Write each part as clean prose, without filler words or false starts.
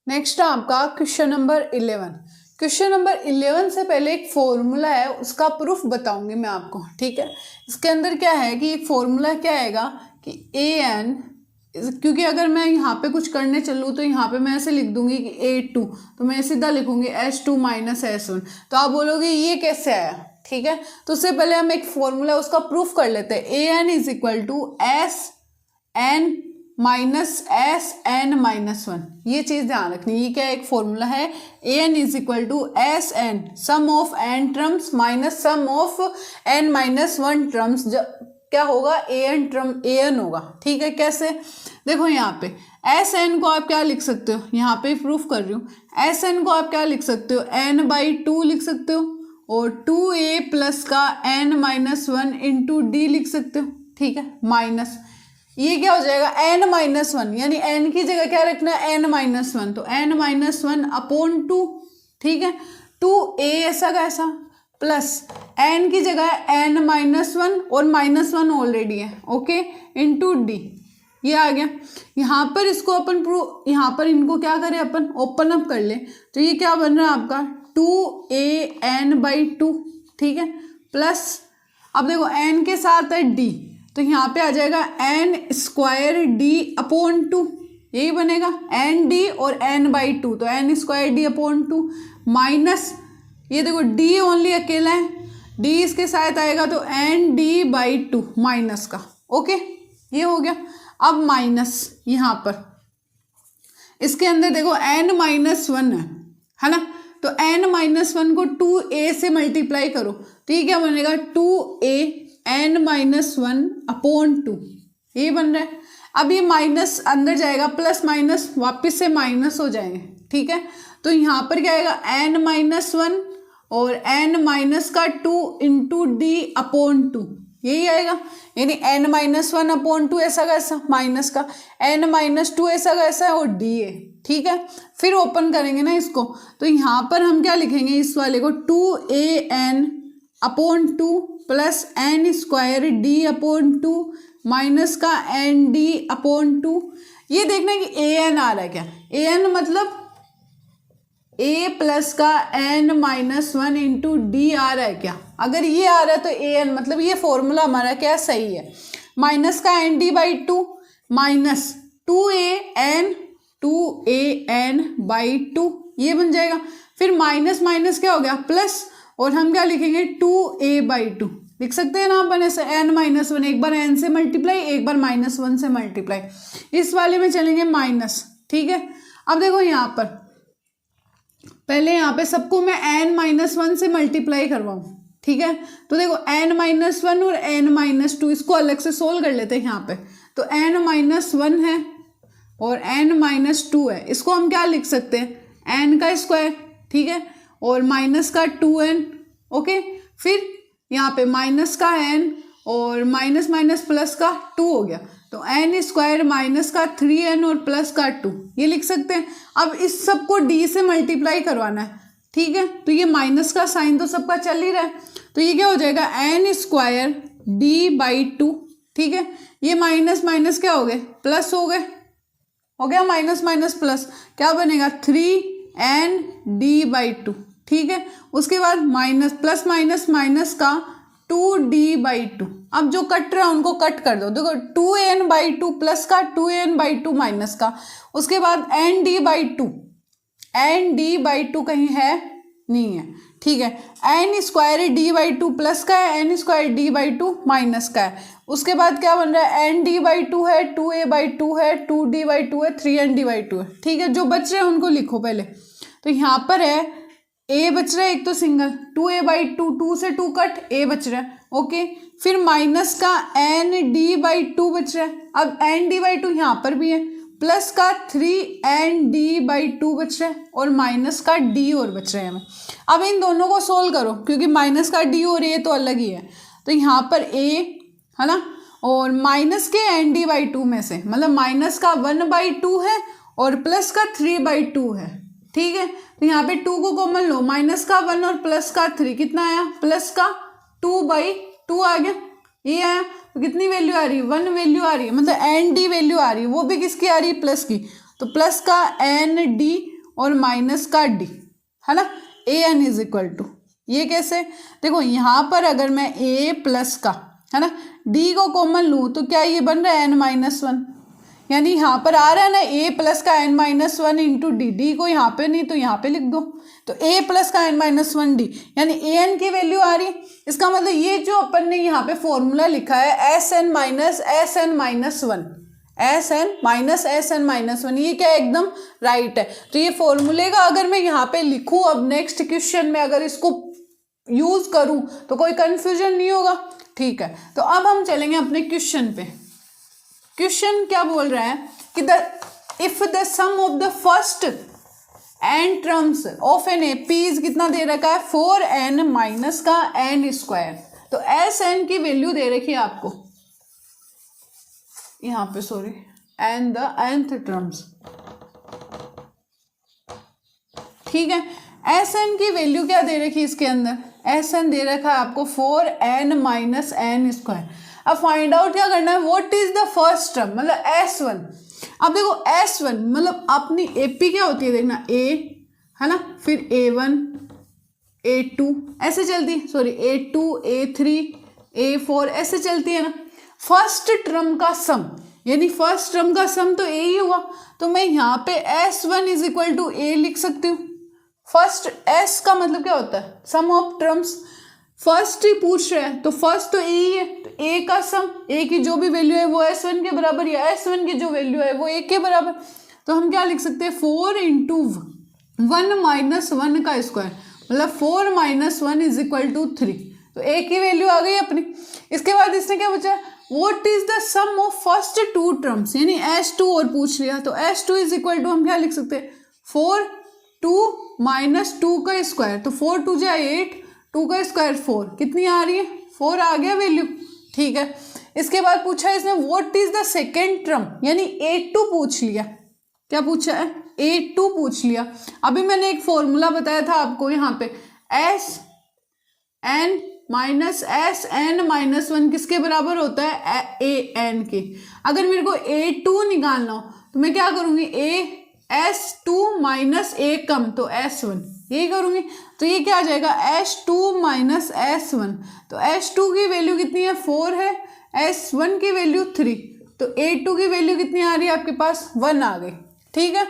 Next है आपका question number 11। Question number 11 से पहले एक फॉर्मूला है, उसका प्रूफ बताऊंगी मैं आपको, ठीक है। इसके अंदर क्या है कि एक फॉर्मूला क्या आएगा कि ए एन, क्योंकि अगर मैं यहाँ पे कुछ करने चलूँ तो यहाँ पे मैं ऐसे लिख दूंगी कि A2, तो मैं सीधा लिखूंगी S2 माइनस S1। तो आप बोलोगे ये कैसे आया, ठीक है। तो उससे पहले हम एक फॉर्मूला उसका प्रूफ कर लेते हैं। A n is equal to S n minus S n minus one, ये चीज ध्यान रखनी। ये क्या एक फॉर्मूला है, a n is equal to S n sum of n terms minus sum of n minus one terms, क्या होगा a n term a n होगा, ठीक है। कैसे, देखो यहाँ पे एस एन को आप क्या लिख सकते हो, यहाँ पे प्रूफ कर रही हूँ। एस एन को आप क्या लिख सकते हो, एन बाई टू लिख सकते हो, और 2a प्लस का n minus one into D लिख सकते हो, ठीक है। माइनस ये क्या हो जाएगा n माइनस वन, यानी n की जगह क्या रखना है, n माइनस वन, तो n minus one upon two, ठीक है। 2a ऐसा का ऐसा प्लस n की जगह n माइनस वन और माइनस वन ऑलरेडी है, ओके, इंटू डी, ये आ गया। यहाँ पर इसको अपन यहाँ पर इनको क्या करें अपन ओपन अप कर ले, तो ये क्या बन रहा है आपका 2an बाई टू, ठीक है, प्लस अब देखो n के साथ है d, तो यहाँ पे आ जाएगा n square d upon to, यही बनेगा एन डी और n बाई टू, तो n square d upon two minus ये देखो d ओनली अकेला है, d इसके साथ आएगा तो n d by two minus का, ओके, ये हो गया। अब माइनस यहाँ पर इसके अंदर देखो n माइनस वन है ना, तो n माइनस वन को 2a से मल्टीप्लाई करो, तो ये क्या बनेगा 2a n minus one upon two, ये बन रहा है। अब ये माइनस अंदर जाएगा, प्लस माइनस वापस से माइनस हो जाएंगे, ठीक है। तो यहाँ पर क्या आएगा n माइनस वन और n माइनस का two into D upon to, यही आएगा, यानी n minus one upon two ऐसा कैसा माइनस का n माइनस टू ऐसा कैसा है और डी है, ठीक है। फिर ओपन करेंगे ना इसको, तो यहाँ पर हम क्या लिखेंगे इस वाले को 2an upon two plus n square d upon two minus का एन डी अपॉन टू। ये देखना कि ए एन आ रहा है क्या, ए एन मतलब a प्लस का n minus one into d आ रहा है क्या, अगर ये आ रहा है तो ए एन मतलब ये फॉर्मूला हमारा क्या सही है। माइनस का n d by two minus 2an by two, ये बन जाएगा। फिर माइनस माइनस क्या हो गया प्लस, और हम क्या लिखेंगे 2a बाई टू लिख सकते हैं ना अपन ऐसे, n माइनस वन, एक बार n से मल्टीप्लाई एक बार माइनस वन से मल्टीप्लाई, इस वाले में चलेंगे माइनस, ठीक है। अब देखो यहाँ पर पहले यहाँ पे सबको मैं n माइनस वन से मल्टीप्लाई करवाऊँ, ठीक है। तो देखो n माइनस वन और n माइनस टू, इसको अलग से सोल्व कर लेते हैं यहाँ पे। तो n माइनस वन है और n माइनस टू है, इसको हम क्या लिख सकते हैं n का स्क्वायर, ठीक है, और माइनस का 2n, ओके। फिर यहाँ पे माइनस का n और माइनस माइनस प्लस का 2 हो गया, तो n स्क्वायर माइनस का 3n और प्लस का 2, ये लिख सकते हैं। अब इस सबको d से मल्टीप्लाई करवाना है, ठीक है, तो ये माइनस का साइन तो सबका चल ही रहा है, तो ये क्या हो जाएगा n square d by two, ठीक है। ये माइनस माइनस क्या हो गए प्लस हो गए, हो गया माइनस माइनस प्लस, क्या बनेगा 3n d बाई टू, ठीक है। उसके बाद माइनस प्लस माइनस माइनस का 2d बाई टू, अब जो कट रहा है उनको कट कर दो, देखो 2an बाई टू प्लस का 2an बाई टू माइनस का, उसके बाद nd by two, nd by two कहीं है नहीं है, ठीक है। n square D by two plus का है, n square D by two minus का है, उसके बाद क्या बन रहा है nd बाई टू है, 2a बाई टू है, 2d बाई टू है, 3nd बाई टू है, ठीक है। जो बच रहे हैं उनको लिखो पहले, तो यहाँ पर है a बच रहा है एक तो सिंगल, 2a बाई टू, 2 से 2 कट, a बच रहा है, ओके। फिर माइनस का nd बाई टू बच रहा है, अब nd बाई टू यहाँ पर भी है, प्लस का 3nd बाई टू बच रहा है और माइनस का d और बच रहा है हमें। अब इन दोनों को सोल्व करो, क्योंकि माइनस का d और a तो अलग ही है, तो यहाँ पर a है ना, और माइनस के nd बाई टू में से मतलब माइनस का 1 बाई टू है और प्लस का 3 बाई टू है, ठीक है। तो यहाँ पे 2 को कॉमन लो, माइनस का 1 और प्लस का 3 कितना आया, प्लस का 2 बाई टू आ गया, ये आया। तो कितनी वैल्यू आ रही है 1 वैल्यू आ रही है, मतलब एन डी वैल्यू आ रही है, वो भी किसकी आ रही है प्लस की, तो प्लस का एन डी और माइनस का डी, है ना, ए एन इज इक्वल टू, ये कैसे, देखो यहाँ पर अगर मैं ए प्लस का, है ना, डी को कॉमन लूँ तो क्या ये बन रहा है एन माइनस वन, यानी यहाँ पर आ रहा है ना ए प्लस का n minus one into d, d को यहाँ पे नहीं तो यहाँ पे लिख दो, तो ए प्लस का एन माइनस वन डी, यानी ए एन की वैल्यू आ रही है। इसका मतलब ये जो अपन ने यहाँ पे फॉर्मूला लिखा है S n minus one, S n minus one, ये क्या एकदम राइट है। तो ये फॉर्मूले का अगर मैं यहाँ पे लिखूँ अब नेक्स्ट क्वेश्चन में अगर इसको यूज करूँ तो कोई कंफ्यूजन नहीं होगा, ठीक है। तो अब हम चलेंगे अपने क्वेश्चन पे। क्वेश्चन क्या बोल रहा है कि if the sum of the first n terms of an A P is कितना दे रखा है 4n माइनस का एन स्क्वायर, तो एस एन की वैल्यू दे रखी है आपको यहाँ पे, sorry, n the nth terms, ठीक है। एस एन की वैल्यू क्या दे रखी है इसके अंदर, एस एन दे रखा है आपको 4n माइनस एन स्क्वायर। अब फाइंड आउट क्या करना है, what is the first term, मतलब S1। अब देखो S1 मतलब अपनी AP क्या होती है देखना, A, है ना, फिर A1 A2 ऐसे चलती, सॉरी A2 A3 A4 ऐसे चलती है ना। फर्स्ट टर्म का सम, यानी फर्स्ट टर्म का सम तो A ही हुआ, तो मैं यहाँ पे S1 is equal to A लिख सकती हूँ। फर्स्ट S का मतलब क्या होता है, सम ऑफ टर्म्स, फर्स्ट ही पूछ रहे हैं तो फर्स्ट तो ए ही है, तो ए का सम, ए की जो भी वैल्यू है वो S1 के बराबर, या S1 की जो वैल्यू है वो ए के बराबर, तो हम क्या लिख सकते हैं 4 इंटू 1 माइनस 1 का स्क्वायर, मतलब 4 माइनस 1 इज इक्वल टू 3, तो ए की वैल्यू आ गई अपनी। इसके बाद इसने क्या पूछा, what is the sum of first two terms, यानी S2 और पूछ लिया, तो S2 इज इक्वल टू हम क्या लिख सकते हैं 4 2 माइनस 2 का स्क्वायर, तो 4 2 जा 8, 2 का स्क्वायर 4, कितनी आ रही है 4 आ गया वैल्यू, ठीक है। इसके बाद पूछा है इसने what is the second term, यानी A2 पूछ लिया, क्या पूछा है A2 पूछ लिया। अभी मैंने एक फॉर्मूला बताया था आपको यहाँ पे, एस एन माइनस वन किसके बराबर होता है ए एन के। अगर मेरे को A2 निकालना हो तो मैं क्या करूँगी, S2 माइनस ए कम तो S1, यही करूँगी, तो ये क्या आ जाएगा S2 माइनस S1, तो S2 की वैल्यू कितनी है 4 है, S1 की वैल्यू 3, तो A2 की वैल्यू कितनी आ रही है आपके पास 1 आ गई, ठीक है,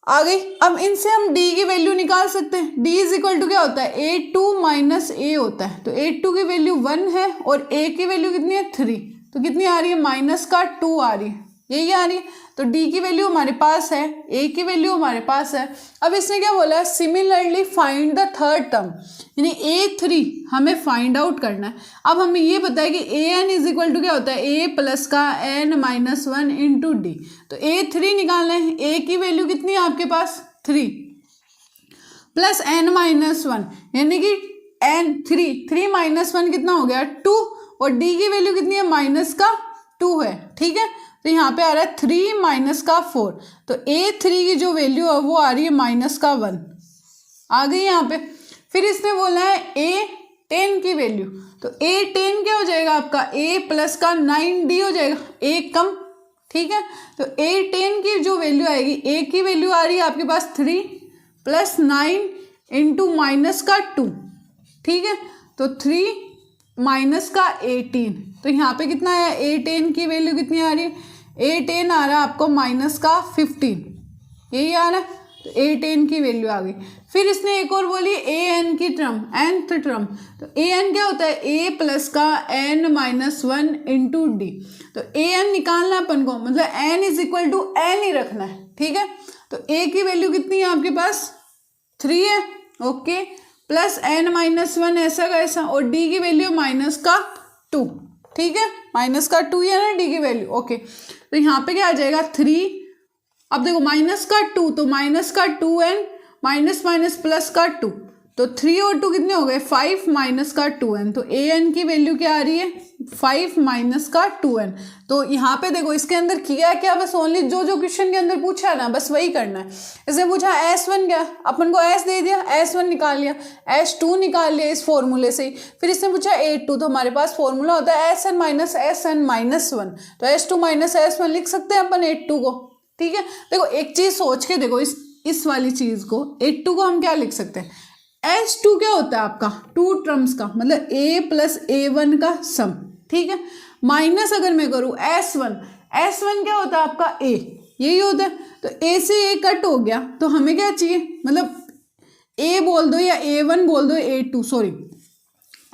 आ गई। अब इनसे हम D की वैल्यू निकाल सकते हैं, D इज इक्वल टू क्या होता है A2 माइनस ए होता है, तो A2 की वैल्यू 1 है और A की वैल्यू कितनी है 3, तो कितनी आ रही है माइनस का 2 आ रही है, यही आ रही है, तो D की वैल्यू हमारे पास है, A की वैल्यू हमारे पास है। अब इसने क्या बोला है, similarly find the third term, यानी A3 हमें फाइंड आउट करना है। अब हमें ये पता है कि AN इज इक्वल टू क्या होता है A प्लस का N माइनस 1 इंटू डी, तो A3 निकालना है, A की वैल्यू कितनी है आपके पास 3 प्लस N माइनस 1, यानी कि थ्री माइनस 1 कितना हो गया 2, और D की वैल्यू कितनी है माइनस का 2 है, ठीक है, तो यहाँ पे आ रहा है 3 माइनस का 4, तो A3 की जो वैल्यू है वो आ रही है माइनस का 1 आ गई यहाँ पे। फिर इसने बोला है A10 की वैल्यू, तो A10 क्या हो जाएगा आपका A प्लस का 9D हो जाएगा, A कम, ठीक है, तो A10 की जो वैल्यू आएगी, A की वैल्यू आ रही है आपके पास 3 प्लस 9 इंटू माइनस का 2, ठीक है, तो 3 माइनस का 18, तो यहाँ पे कितना है A10 की वैल्यू कितनी आ रही है, A10 आ रहा है आपको माइनस का 15, यही आ रहा है, तो A10 की वैल्यू आ गई। फिर इसने एक और बोली AN की टर्म, nth टर्म, तो AN क्या होता है A प्लस का N माइनस 1 इंटू डी, तो AN निकालना अपन को, मतलब N is equal to N ही रखना है, ठीक है, तो A की वैल्यू कितनी है आपके पास 3 है, ओके, प्लस N माइनस 1 ऐसा का ऐसा, और D की वैल्यू माइनस का 2, ठीक है, माइनस का 2 है ना D की वैल्यू, ओके, तो यहाँ पे क्या आ जाएगा 3, अब देखो माइनस का 2 तो माइनस का 2n माइनस माइनस प्लस का 2, तो 3 और 2 कितने हो गए 5 माइनस का 2n, तो an की वैल्यू क्या आ रही है 5 माइनस का 2n। तो यहाँ पे देखो इसके अंदर किया क्या, बस ओनली जो जो क्वेश्चन के अंदर पूछा है ना बस वही करना है। इसने पूछा S1 क्या, अपन को S दे दिया, S1 निकाल लिया, S2 निकाल लिया इस फॉर्मूले से ही, फिर इसने पूछा A2, तो हमारे पास फॉर्मूला होता है SN माइनस 1, तो S2 माइनस S1 लिख सकते हैं अपन A2 को, ठीक है। देखो एक चीज सोच के देखो, इस इस वाली चीज को 82 को हम क्या लिख सकते हैं, S2 क्या होता है आपका, 2 टर्म्स का मतलब A प्लस A1 का सम, ठीक है। माइनस अगर मैं करूँ S1 क्या होता है आपका A, यही होता है। तो A से A कट हो गया तो हमें क्या चाहिए, मतलब A बोल दो या A1 बोल दो, A2 सॉरी,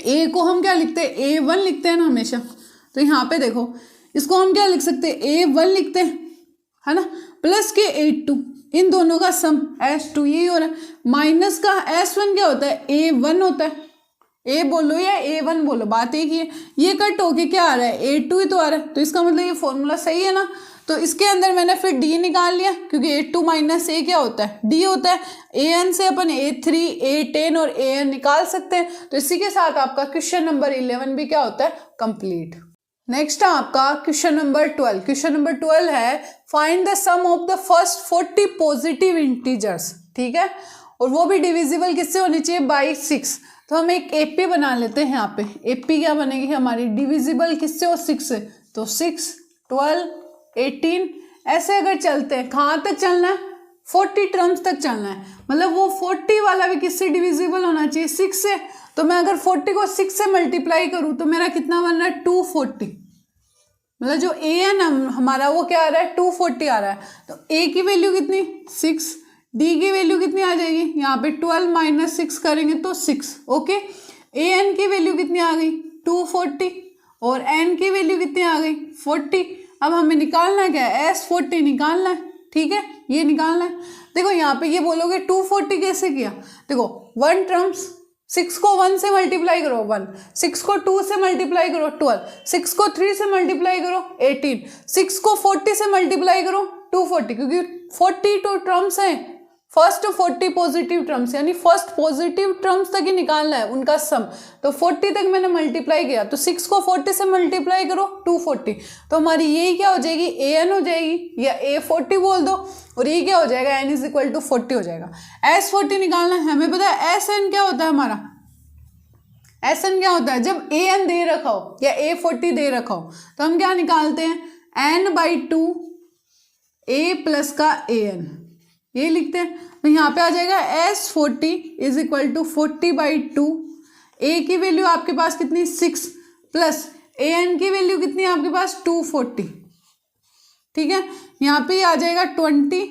A को हम क्या लिखते हैं, A1 लिखते हैं ना हमेशा। तो यहाँ पे देखो इसको हम क्या लिख सकते हैं, A1 लिखते हैं, है ना, प्लस के A2, इन दोनों का सम S2, यही हो रहा है। माइनस का S1 क्या होता है, A1 होता है, A बोलो या A1 बोलो, बात एक ही है। ये कट होके क्या आ रहा है, A2 ही तो आ रहा है। तो इसका मतलब ये फॉर्मूला सही है ना। तो इसके अंदर मैंने फिर D निकाल लिया, क्योंकि A2 माइनस A क्या होता है, D होता है। AN से अपन A3, A10 और AN निकाल सकते हैं। तो इसी के साथ आपका क्वेश्चन नंबर 11 भी क्या होता है, कंप्लीट। नेक्स्ट है आपका क्वेश्चन नंबर 12। क्वेश्चन नंबर 12 है find the sum of the first 40 positive integers, ठीक है, और वो भी डिविजिबल किससे होनी चाहिए, बाई 6। तो हम एक AP बना लेते हैं यहाँ पे। AP क्या बनेगी हमारी, डिविजिबल किससे हो, 6 से। तो 6, 12, 18 ऐसे अगर चलते हैं, कहाँ तक चलना है, 40 टर्म्स तक चलना है। मतलब वो 40 वाला भी किससे डिविजिबल होना चाहिए, 6 से। तो मैं अगर 40 को 6 से मल्टीप्लाई करूँ तो मेरा कितना बन रहा है, 240। मतलब जो A है ना हमारा, वो क्या आ रहा है, 240 आ रहा है। तो A की वैल्यू कितनी, 6, D की वैल्यू कितनी आ जाएगी, यहाँ पे 12 माइनस 6 करेंगे तो 6, ओके। AN की वैल्यू कितनी आ गई, 240, और N की वैल्यू कितनी आ गई, 40। अब हमें निकालना क्या है, S40 निकालना है, ठीक है, ये निकालना है। देखो यहाँ पे ये बोलोगे 240 कैसे किया, देखो 1 टर्म्स, 6 को 1 से मल्टीप्लाई करो 1, 6 को 2 से मल्टीप्लाई करो 12, 6 को 3 से मल्टीप्लाई करो 18, 6 को 40 से मल्टीप्लाई करो 240, क्योंकि 42 टर्म्स हैं, फर्स्ट 40 पॉजिटिव टर्म्स, यानी फर्स्ट पॉजिटिव टर्म्स तक ही निकालना है उनका सम। तो 40 तक मैंने मल्टीप्लाई किया, तो 6 को 40 से मल्टीप्लाई करो 240, तो हमारी यही क्या हो जाएगी, AN हो जाएगी, या A40 बोल दो, और ये क्या हो जाएगा, N इज इक्वल टू 40 हो जाएगा। S40 निकालना है, हमें पता है SN क्या होता है हमारा, SN क्या होता है, जब AN दे रखा हो या A40 दे रखा हो तो हम क्या निकालते हैं, N/2 A प्लस का AN, ये लिखते हैं। तो यहाँ पे आ जाएगा S40 is equal to 40/2, A की वैल्यू आपके पास कितनी, 6, प्लस AN की वैल्यू कितनी है आपके पास, 240, ठीक है। यहाँ पे आ जाएगा 20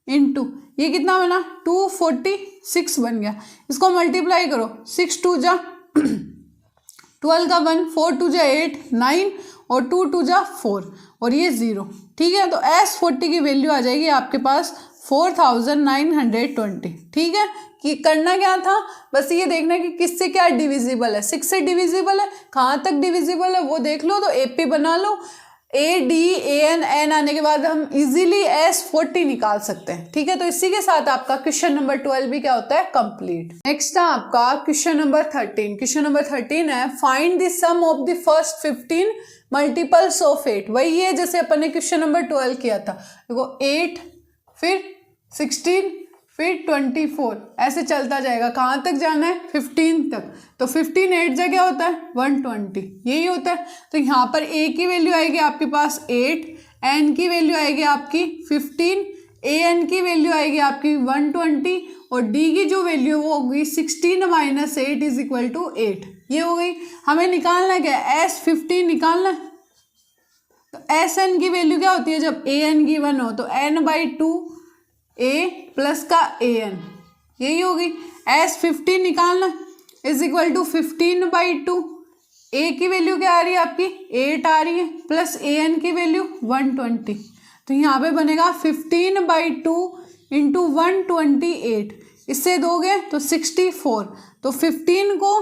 इंटू ये कितना बना, 246 बन गया। इसको मल्टीप्लाई करो, 6 2 जा 12 का 1, 4 2 जा 8 9, और 2 2 जा 4, और ये 0, ठीक है। तो S40 की वैल्यू आ जाएगी आपके पास 4920, ठीक है। कि करना क्या था, बस ये देखना कि किससे क्या डिविजिबल है, 6 से डिविजिबल है, कहाँ तक डिविजिबल है वो देख लो, तो AP बना लो। A, D, AN, N आने के बाद हम इजीली S40 निकाल सकते हैं, ठीक है। तो इसी के साथ आपका क्वेश्चन नंबर 12 भी क्या होता है, कंप्लीट। नेक्स्ट है आपका क्वेश्चन नंबर 13। क्वेश्चन नंबर 13 है find the sum of the first 15 multiples of 8। वही है जैसे अपन ने क्वेश्चन नंबर 12 किया था, देखो 8 फिर 16 फिर 24 ऐसे चलता जाएगा, कहाँ तक जाना है, 15 तक। तो 15 8 जगह क्या होता है, 120, यही होता है। तो यहाँ पर A की वैल्यू आएगी आपके पास 8, N की वैल्यू आएगी आपकी 15, AN की वैल्यू आएगी आपकी 120, और D की जो वैल्यू वो होगी 16 माइनस 8 इज इक्वल टू 8, ये हो गई। हमें निकालना क्या है, S15 निकालना है। तो SN की वैल्यू क्या होती है, जब AN गिवन हो तो N/2 A प्लस का AN, यही होगी। S15 निकालना इज इक्वल टू 15/2, A की वैल्यू क्या आ रही है आपकी 8 आ रही है, प्लस AN की वैल्यू 120। तो यहाँ पे बनेगा 15/2 इंटू 128, इससे दोगे तो 64। तो 15 को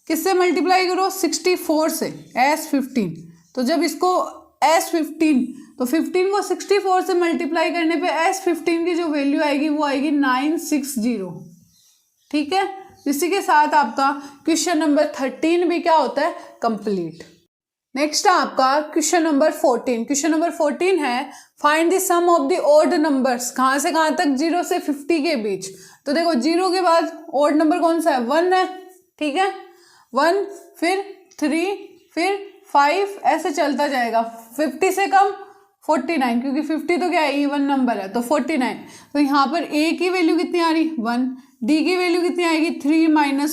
किससे मल्टीप्लाई करो, 64 से, S15। तो जब इसको S15 तो 15 को 64 से मल्टीप्लाई करने पे S15 की जो वैल्यू आएगी वो आएगी 960, ठीक है। इसी के साथ आपका क्वेश्चन नंबर 13 भी क्या होता है, कंप्लीट। नेक्स्ट है आपका क्वेश्चन नंबर 14। क्वेश्चन नंबर 14 है find the sum of the odd numbers, कहाँ से कहाँ तक, 0 से 50 के बीच। तो देखो 0 के बाद ऑड नंबर कौन सा है, 1 है, ठीक है। 1 फिर 3 फिर 5 ऐसे चलता जाएगा, 50 से कम 49, क्योंकि 50 तो क्या है इवन नंबर है, तो 49। तो यहाँ पर a की वैल्यू कितनी आ रही 1, d की वैल्यू कितनी आएगी 3 - 1 =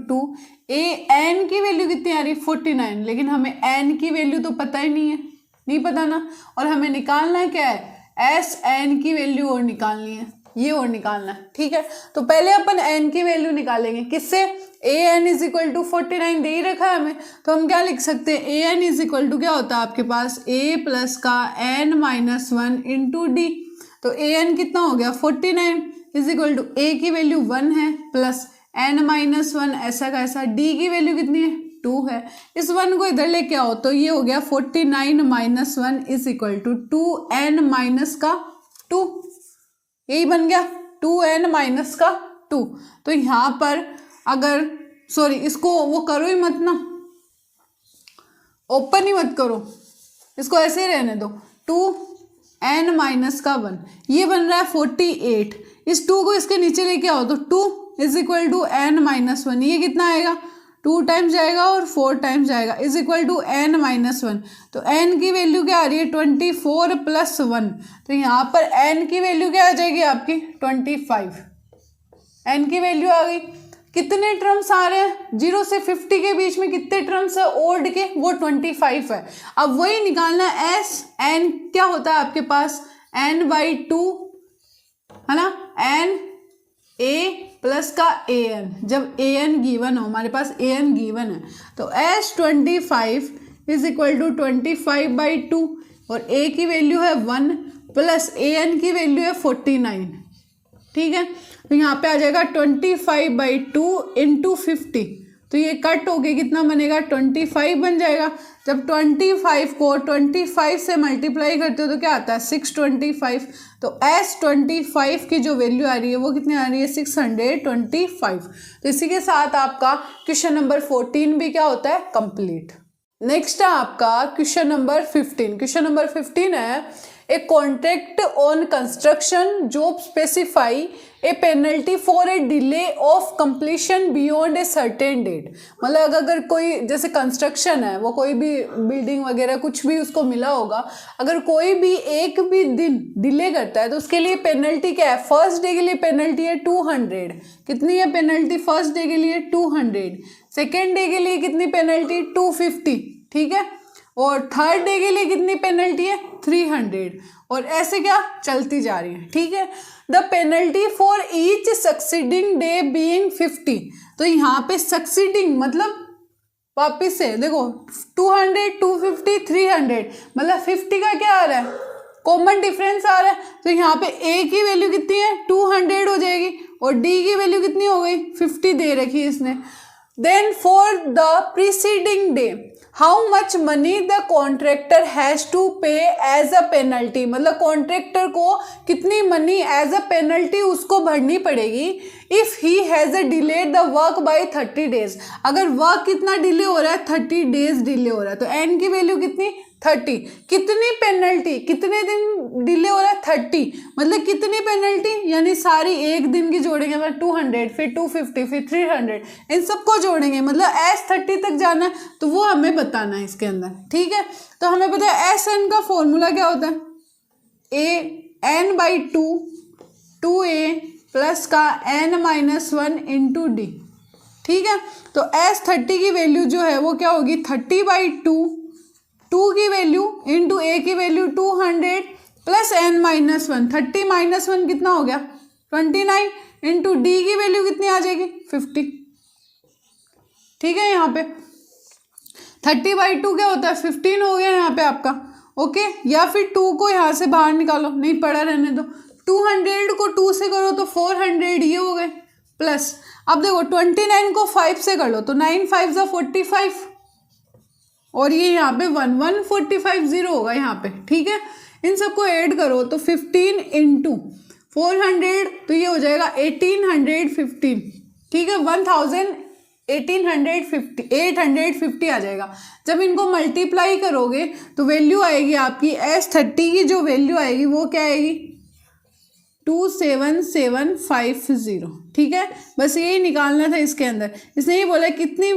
2, n की वैल्यू कितनी आ रही 49, लेकिन हमें n की वैल्यू तो पता ही नहीं है, नहीं पता ना, और हमें निकालना है क्या है Sn की वैल्यू और निकालनी है, ये और निकालना है, ठीक है। तो पहले अपन n की वैल्यू निकालेंगे, किससे, an = 49 दे ही रखा है हमें, तो हम क्या लिख सकते हैं an क्या होता है आपके पास a प्लस का n - 1 × d, तो an कितना हो गया 49 = a की वैल्यू 1 है प्लस n - 1 ऐसा का ऐसा, d की वैल्यू कितनी है 2 है, इस 1 को इधर लेके आओ तो ये हो गया 49 - 1 = 2n - 2, यही बन गया 2n - 2। तो यहाँ पर अगर सॉरी इसको वो करो ही मत ना, ओपन ही मत करो, इसको ऐसे ही रहने दो, 2n - 1 ये बन रहा है 48, इस 2 को इसके नीचे लेके आओ तो 2 = n - 1, ये कितना आएगा 2 टाइम्स जाएगा और 4 टाइम्स जाएगा = n - 1, तो n की वैल्यू क्या आ रही है 24 + 1, तो यहाँ पर n की वैल्यू क्या आ जाएगी आपकी 25, n की वैल्यू आ गई। कितने टर्म्स आ रहे हैं 0 से 50 के बीच में, कितने टर्म्स है ओड के, वो 25 है। अब वही निकालना है एस एन क्या होता है आपके पास n/2 है ना, n a प्लस का an, जब an गिवन हो, हमारे पास an गिवन है तो s 25 = 25/2 और a की वैल्यू है 1 प्लस an की वैल्यू है 49, ठीक है। तो यहाँ पे आ जाएगा 25/2 × 50, तो ये कट हो के कितना बनेगा 25 बन जाएगा। जब 25 को 25 से मल्टीप्लाई करते हो तो क्या आता है 625, तो S25 की जो वैल्यू आ रही है वो कितनी आ रही है 625। तो इसी के साथ आपका क्वेश्चन नंबर 14 भी क्या होता है कंप्लीट। नेक्स्ट है आपका क्वेश्चन नंबर 15। क्वेश्चन नंबर 15 है a contract on construction job specify a penalty for a delay of completion beyond a certain date. मतलब अगर कोई जैसे कंस्ट्रक्शन है, वो कोई भी बिल्डिंग वगैरह कुछ भी उसको मिला होगा, अगर कोई भी एक भी दिन डिले करता है तो उसके लिए पेनल्टी क्या है, फर्स्ट डे के लिए पेनल्टी है 200, कितनी है पेनल्टी फर्स्ट डे के लिए 200, सेकेंड डे के लिए कितनी पेनल्टी 250, ठीक है, और थर्ड डे के लिए कितनी पेनल्टी है 300, और ऐसे क्या चलती जा रही है, ठीक है। The penalty for each succeeding day being 50, तो यहाँ पे सक्सीडिंग मतलब वापिस से देखो 200 250 300 मतलब 50 का क्या आ रहा है कॉमन डिफरेंस आ रहा है, तो यहाँ पे a की वैल्यू कितनी है 200 हो जाएगी और d की वैल्यू कितनी हो गई 50 दे रखी है इसने। Then for the preceding day how much money the contractor has to pay as a penalty, मतलब कॉन्ट्रैक्टर को कितनी मनी एज अ पेनल्टी उसको भरनी पड़ेगी if he has a delayed the work by 30 days. अगर वर्क कितना delay हो रहा है 30 डेज डिले हो रहा है, तो एन की वैल्यू कितनी 30, कितनी पेनल्टी कितने दिन डिले हो रहा है 30, मतलब कितनी पेनल्टी यानी सारी एक दिन की जोड़ेंगे मतलब 200 फिर 250 फिर 300 इन सबको जोड़ेंगे, मतलब S30 तक जाना है तो वो हमें बताना है इसके अंदर, ठीक है। तो हमें पता है SN का फॉर्मूला क्या होता है AN/2 2A प्लस का n - 1 × d, ठीक है। तो S30 की वैल्यू जो है वो क्या होगी 30/2, 2 की वैल्यू इंटू a की वैल्यू 200 प्लस n - 1, 30 - 1 कितना हो गया 29 इंटू d की वैल्यू कितनी आ जाएगी 50, ठीक है। यहाँ पे 30/2 क्या होता है 15 हो गया यहाँ पे आपका, ओके। या फिर 2 को यहाँ से बाहर निकालो, नहीं पड़ा रहने दो, 200 को 2 से करो तो 400 ये हो गए, प्लस अब देखो 29 को 5 से कर लो तो 9 × 5 = 45 और ये यहाँ पे 11450 होगा यहाँ पे, ठीक है। इन सबको ऐड करो तो 15 × 400 तो ये हो जाएगा 1815, ठीक है, 850 आ जाएगा। जब इनको मल्टीप्लाई करोगे तो वैल्यू आएगी आपकी S30 की जो वैल्यू आएगी वो क्या आएगी 27750, ठीक है। बस यही निकालना था इसके अंदर, इसने ये बोला कितनी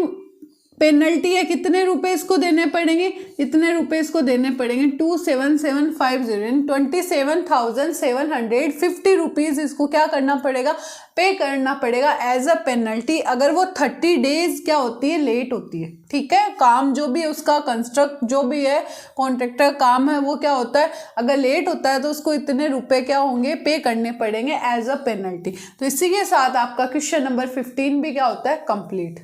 पेनल्टी है, कितने रुपए इसको देने पड़ेंगे, इतने रुपए इसको देने पड़ेंगे 27750 27,750 रुपीज़ इसको क्या करना पड़ेगा, पे करना पड़ेगा एज अ पेनल्टी, अगर वो 30 डेज क्या होती है, लेट होती है। ठीक है, काम जो भी है उसका, कंस्ट्रक्ट जो भी है कॉन्ट्रैक्टर काम है, वो क्या होता है, अगर लेट होता है तो उसको इतने रुपए क्या होंगे, पे करने पड़ेंगे एज अ पेनल्टी। तो इसी के साथ आपका क्वेश्चन नंबर 15 भी क्या होता है, कंप्लीट।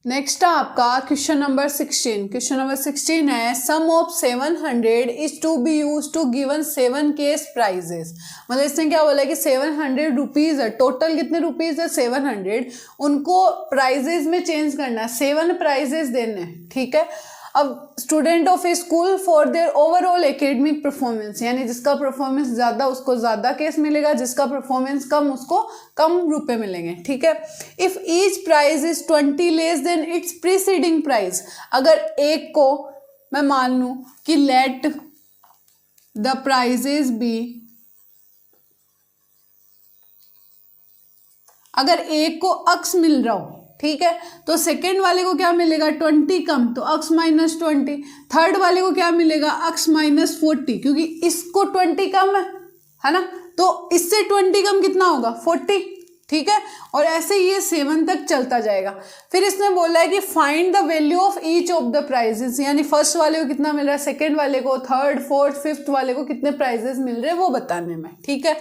नेक्स्ट है आपका क्वेश्चन नंबर 16। क्वेश्चन नंबर 16 है sum of 700 is to be use to given 7 case prizes. मतलब इसने क्या बोला है कि 700 रुपीज़ है, टोटल कितने रुपीज़ है 700, उनको प्राइजेस में चेंज करना है, 7 प्राइजेस देने हैं। ठीक है, अब student of A school for their overall academic performance, यानी जिसका परफॉर्मेंस ज़्यादा उसको ज़्यादा केस मिलेगा, जिसका परफॉर्मेंस कम उसको कम रुपए मिलेंगे। ठीक है, if each prize is 20 less than its preceding price, अगर एक को मैं मान लूँ कि लेट द प्राइजेस बी, अगर एक को अक्स मिल रहा हो, ठीक है, तो सेकेंड वाले को क्या मिलेगा 20 कम, तो अक्स माइनस 20, थर्ड वाले को क्या मिलेगा अक्स माइनस 40, क्योंकि इसको 20 कम है ना, तो इससे 20 कम कितना होगा 40। ठीक है, और ऐसे ये 7 तक चलता जाएगा। फिर इसने बोला है कि find the value of each of the prizes, यानी फर्स्ट वाले को कितना मिल रहा है, सेकेंड वाले को, थर्ड फोर्थ फिफ्थ वाले को कितने प्राइजेस मिल रहे हैं वो बताने में। ठीक है,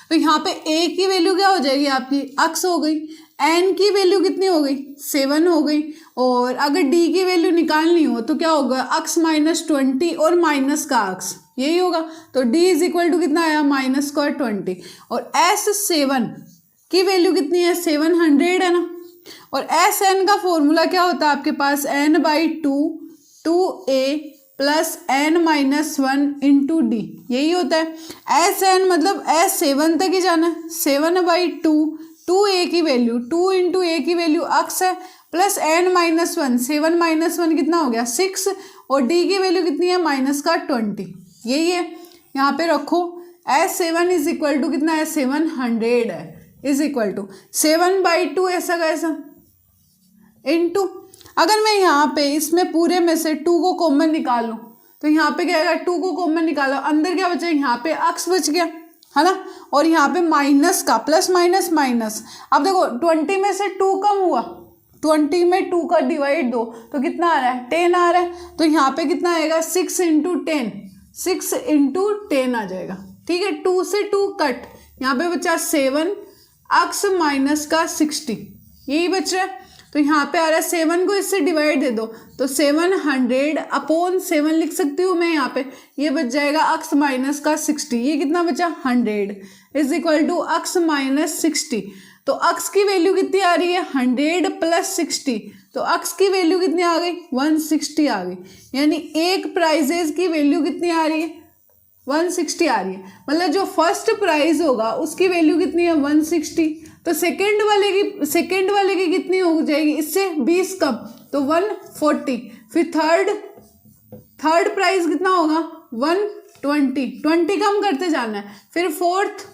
तो यहाँ पे ए की वैल्यू क्या हो जाएगी आपकी अक्स हो गई, एन की वैल्यू कितनी हो गई 7 हो गई, और अगर डी की वैल्यू निकालनी हो तो क्या होगा अक्स माइनस 20 और माइनस का अक्स, यही होगा। तो डी इज इक्वल टू कितना आया माइनस स्क्वायर 20, और एस 7 की वैल्यू कितनी है 700 है ना, और एस एन का फॉर्मूला क्या होता है आपके पास n/2 2a plus n-1 into D, यही होता है। एस एन मतलब एस 7 तक ही जाना है, 7/2 2a की वैल्यू 2 इंटू ए की वैल्यू अक्स है, प्लस n-1 7 माइनस 1 कितना हो गया 6, और डी की वैल्यू कितनी है माइनस का 20, यही है। यहाँ पे रखो S7 इज इक्वल टू कितना है 700 है, इज इक्वल टू 7/2 ऐसा कैसा इंटू, अगर मैं यहाँ पे इसमें पूरे में से 2 को कॉमन निकालूं तो यहाँ पे क्या आएगा 2 को कॉमन निकालो, अंदर क्या बचा यहाँ पे अक्स बच गया है ना, और यहाँ पे माइनस का प्लस माइनस माइनस। अब देखो 20 में से 2 कम हुआ, 20 में 2 का डिवाइड दो तो कितना आ रहा है 10 आ रहा है, तो यहाँ पे कितना आएगा 6 इंटू 10, 6 इंटू 10 आ जाएगा। ठीक है, 2 से 2 कट, यहाँ पे बचा 7 अक्स माइनस का 60, यही बच रहा है। तो यहाँ पे आ रहा है 7 को इससे डिवाइड दे दो तो 700 अपॉन 7 लिख सकती हूँ मैं, यहाँ पे ये बच जाएगा अक्स माइनस का 60, ये कितना बचा 100 is equal to x minus 60। तो अक्स की वैल्यू कितनी आ रही है 100 प्लस 60, तो अक्स की वैल्यू कितनी आ गई 160 आ गई, यानी एक प्राइजेस की वैल्यू कितनी आ रही है 160 आ रही है। मतलब जो फर्स्ट प्राइज होगा उसकी वैल्यू कितनी है 160, तो सेकेंड वाले की कितनी हो जाएगी इससे 20 कम, तो 140। फिर थर्ड प्राइस कितना होगा 120, 20 कम करते जाना है। फिर फोर्थ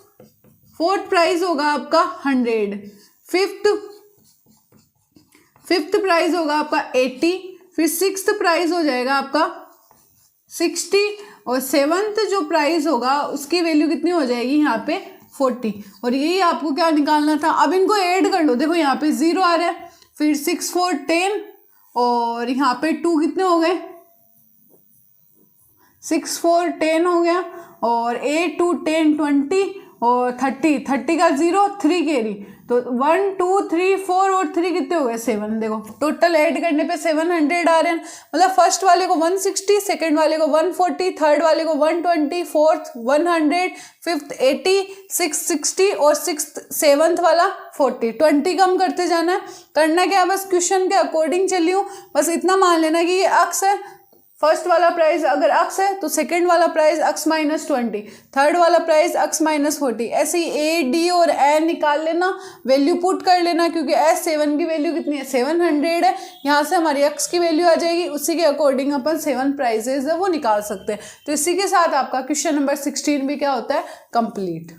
प्राइस होगा आपका 100, फिफ्थ प्राइस होगा आपका 80, फिर सिक्स्थ प्राइस हो जाएगा आपका 60, और सेवंथ जो प्राइस होगा उसकी वैल्यू कितनी हो जाएगी यहाँ पे 40। और यही आपको क्या निकालना था, अब इनको ऐड कर लो, देखो यहाँ पे 0 आ रहा है, फिर 6 4 10, और यहाँ पे 2 कितने हो गए 6 4 10 हो गया, और 8 2 10 20, और 30 का 0 3 कैरी, तो 1 2 3 4 और 3 कितने हो गए 7। देखो टोटल ऐड करने पे 700 आ रहे हैं, मतलब फर्स्ट वाले को 160, सेकंड वाले को 140, थर्ड वाले को 120, फोर्थ 100, फिफ्थ 80, सिक्स 60 और सेवंथ वाला 40। 20 कम करते जाना है, करना क्या है बस क्वेश्चन के अकॉर्डिंग चली हूँ, बस इतना मान लेना कि ये अक्स है, फर्स्ट वाला प्राइस अगर अक्स है तो सेकंड वाला प्राइस अक्स माइनस 20, थर्ड वाला प्राइस अक्स माइनस 40, ऐसे ही ए डी और एन निकाल लेना, वैल्यू पुट कर लेना, क्योंकि S7 की वैल्यू कितनी है 700 है, यहाँ से हमारी अक्स की वैल्यू आ जाएगी, उसी के अकॉर्डिंग अपन 7 प्राइजेज है वो निकाल सकते हैं। तो इसी के साथ आपका क्वेश्चन नंबर 16 भी क्या होता है कंप्लीट।